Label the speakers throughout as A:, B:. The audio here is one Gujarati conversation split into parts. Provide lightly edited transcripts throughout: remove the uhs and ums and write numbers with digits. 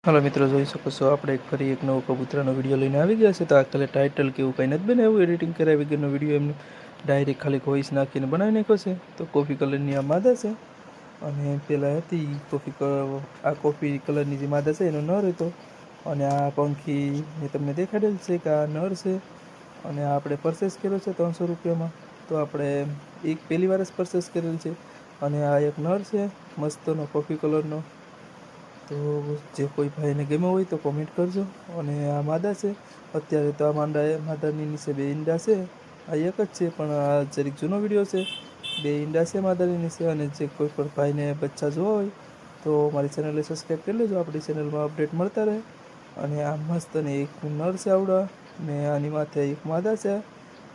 A: हेलो मित्रों, જોઈ શકો છો આપણે ફરી એક નવો કબૂતરાનો વિડીયો લઈને આવી ગયા છે। તો આ ખાલી ટાઇટલ કે એવું કંઈ નથી બનાવ્યું, એડિટિંગ કર્યા વગરનો વિડીયો એમને ડાયરેક્ટ ખાલી વોઇસ નાખીને બનાવી નાખ્યો છે। તો કોફી કલરની આ માદા છે અને પેલા હતી આ કોફી કલરની જે માદા છે એનો નર હતો અને આ પંખી મેં તમને દેખાડેલ છે કે આ નર છે અને આ આપણે પરચેસ કર્યો છે 300 રૂપિયામાં। તો આપણે એક પહેલી વાર જ પરચેસ કરેલ છે અને આ એક નર છે મસ્તનો કોફી કલરનો। તો જે કોઈ ભાઈને ગમ્યો હોય તો કોમેન્ટ કરજો। અને આ માદા છે, અત્યારે તો આ માદાની નીચે 2 ઈંડા છે। આ એક જ છે પણ આ જરીક જૂનો વિડીયો છે। 2 ઈંડા છે માદાની નીચે। અને જે કોઈ પણ ભાઈને બચ્ચા જોવા હોય તો મારી ચેનલને સબસ્ક્રાઈબ કરી લેજો, આપણી ચેનલમાં અપડેટ મળતા રહે। અને આ મસ્ત ને એક નર છે આવડા, ને આની માથે એક માદા છે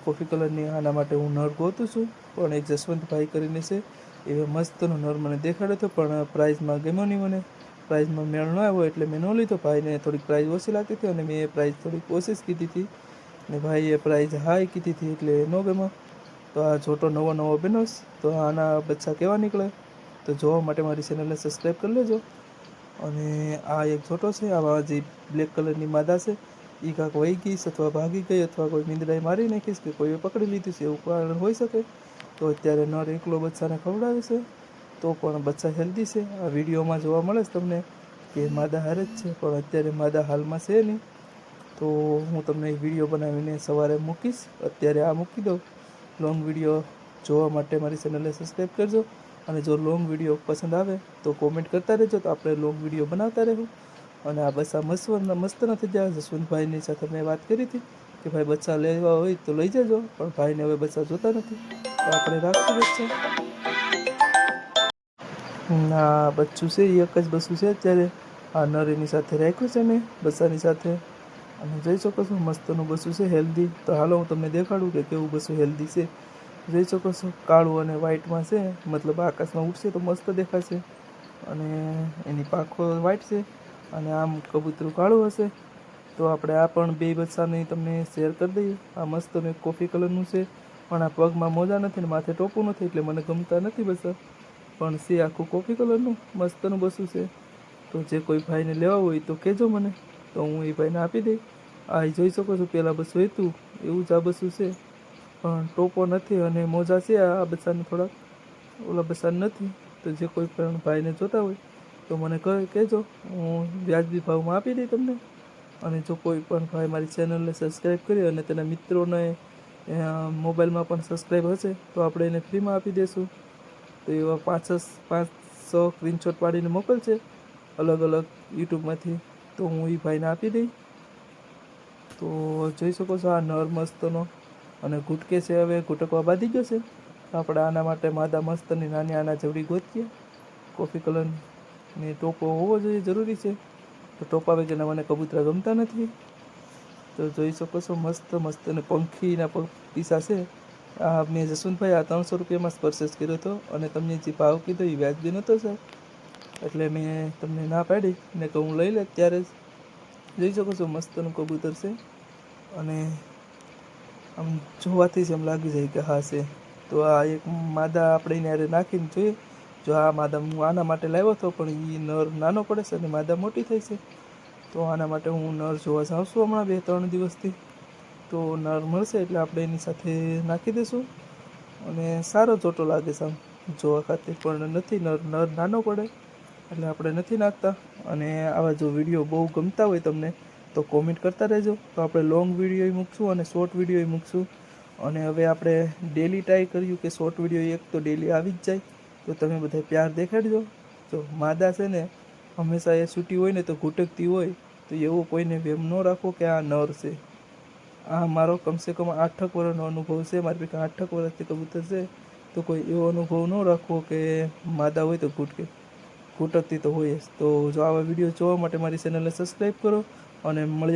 A: કોફી કલરની। આના માટે હું નર ગોતું છું, પણ એક જસવંતભાઈ કરીને છે એ મસ્તનો નર મને દેખાડ્યો હતો, પણ પ્રાઇઝમાં ગમ્યો નહીં મને। પ્રાઇઝમાં મેળ ન આવ્યો એટલે મેં ન લીધો। ભાઈને થોડીક પ્રાઇઝ ઓછી લાગતી હતી અને મેં એ પ્રાઇઝ થોડીક ઓછી જ કીધી હતી ને ભાઈએ પ્રાઇઝ હાઈ કીધી હતી એટલે ન ગમ્યો। તો આ જોટો નવો બન્યો છે, તો આના બચ્ચા કેવા નીકળે તો જોવા માટે મારી ચેનલને સબસ્ક્રાઈબ કરી લેજો। અને આ એક જોટો છે, આમાં જે બ્લેક કલરની માદા છે એ કાંક વહી ગઈ અથવા ભાગી ગઈ અથવા કોઈ નિંદડાઈ મારી નાખીશ કે કોઈએ પકડી લીધી છે, એવું કારણ હોઈ શકે। તો અત્યારે નર એકલો બચ્ચાને ખવડાવે છે, તો પણ બચ્ચા હેલ્ધી છે। આ વિડીયોમાં જોવા મળે છે તમને કે માદા હારે જ છે, પણ અત્યારે માદા હાલમાં છે નહીં। તો હું તમને એક વિડીયો બનાવીને સવારે મૂકીશ, અત્યારે આ મૂકી દઉં। લોંગ વિડીયો જોવા માટે મારી ચેનલને સબસ્ક્રાઈબ કરજો। અને જો લોંગ વિડીયો પસંદ આવે તો કોમેન્ટ કરતા રહેજો, તો આપણે લોંગ વિડીયો બનાવતા રહેવું। અને આ બચ્ચા મસ્ત નથી થયા। જસવંતભાઈની સાથે મેં વાત કરી હતી કે ભાઈ બચ્ચા લેવા હોય તો લઈ જજો, પણ ભાઈને હવે બચ્ચા જોતા નથી, તો આપણે રાખશું બચ્ચા। આ બચ્ચું છે એ એક જ બચ્ચું છે અત્યારે। આ નર એની સાથે રાખ્યું છે મેં બચ્ચાની સાથે, અને જોઈ શકો છો મસ્તનું બચ્ચું છે હેલ્ધી। તો હાલો હું તમને દેખાડું કે કેવું બચ્ચું હેલ્ધી છે। જોઈ શકો છો કાળું અને વ્હાઇટમાં છે, મતલબ આકાશમાં ઉડશે તો મસ્ત દેખાશે। અને એની પાંખો વ્હાઇટ છે અને આમ કબૂતરું કાળું હશે। તો આપણે આ પણ 2 બચ્ચાને તમને શેર કરી દઈએ। આ મસ્તનું એક કોફી કલરનું છે, પણ આ પગમાં મોજા નથી ને માથે ટોપું નથી એટલે મને ગમતા નથી બચ્ચા, પણ છે આખું કોફી કલરનું મસ્તનું બચ્ચું છે। તો જે કોઈ ભાઈને લેવા હોય તો કહેજો મને, તો હું એ ભાઈને આપી દઈ। આ જોઈ શકો છો પહેલાં બચ્ચું હતું એવું જ આ બચ્ચું છે, પણ ટોપો નથી અને મોજા છે આ બચ્ચાને થોડાક, ઓલા બચ્ચાને નથી। તો જે કોઈ પણ ભાઈને જોતા હોય તો મને કહેજો, હું વ્યાજબી ભાવમાં આપી દઈ તમને। અને જો કોઈ પણ ભાઈ મારી ચેનલને સબસ્ક્રાઈબ કરી અને તેના મિત્રોને મોબાઈલમાં પણ સબસ્ક્રાઈબ હશે તો આપણે એને ફ્રીમાં આપી દઈશું। તો એવા 500 સ્ક્રીનશોટ પાડીને મોકલશે અલગ અલગ યુટ્યુબમાંથી, તો હું એ ભાઈને આપી દઈ। તો જોઈ શકો છો આ નર મસ્તનો અને ઘૂટકે છે, હવે ઘૂટકવા બાંધી ગયો છે। તો આપણે આના માટે માદા મસ્તની નાની આના જેવડી ગોતીએ કોફી કલરની, ને ટોપો હોવો જોઈએ જરૂરી છે। તો ટોપા વગરના મને કબૂતરા ગમતા નથી। તો જોઈ શકો છો મસ્ત અને પંખીના પીસા છે। આ મેં જસવંતભાઈ આ 300 રૂપિયામાં જ પરચેસ કર્યો હતો, અને તમને જે ભાવ કીધો એ વ્યાજબી નહોતો સર, એટલે મેં તમને ના પાડી ને કહું હું લઈ લે ત્યારે જ। જોઈ શકો છો મસ્તનું કબૂતર છે, અને આમ જોવાથી જ એમ લાગી જાય કે હા છે। તો આ એક માદા આપણે એને હારે નાખીને જોઈએ। જો આ માદા હું આના માટે લાવ્યો હતો, પણ એ નર નાનો પડે છે અને માદા મોટી થઈ છે। તો આના માટે હું નર જોવા જાઉં છું હમણાં 2-3 દિવસથી। તો નર મળશે એટલે આપણે એની સાથે નાખી દઈશું। અને સારો જોટો લાગે છે આમ જોવા ખાतिर, પણ નથી નર નાનો પડે એટલે આપણે નથી નાખતા। અને આવા જો વિડીયો બહુ ગમતા હોય તમને તો કોમેન્ટ કરતા રહેજો, તો આપણે લોંગ વિડીયોય મૂકશું અને શોર્ટ વિડીયોય મૂકશું। અને હવે આપણે ડેલી ટ્રાય કર્યું કે શોર્ટ વિડીયો એક તો ડેલી આવી જ જાય, તો તમે બધા પ્યાર દેખાડજો। જો માદા છે ને હંમેશા એ છૂટી હોય ને તો ઘૂંટકતી હોય, તો એવો કોઈને વહેમ ન રાખો કે આ નર છે। આ મારો કમસે કમ 8 વર્ષનો અનુભવ છે, મારી પાસે 8 વર્ષથી કબૂતર છે। તો કોઈ એવો અનુભવ ન રાખવો કે માદા હોય તો ઘૂંટકતી તો હોય જ। તો જો આવા વિડીયો જોવા માટે મારી ચેનલને સબસ્ક્રાઈબ કરો, અને મળીએ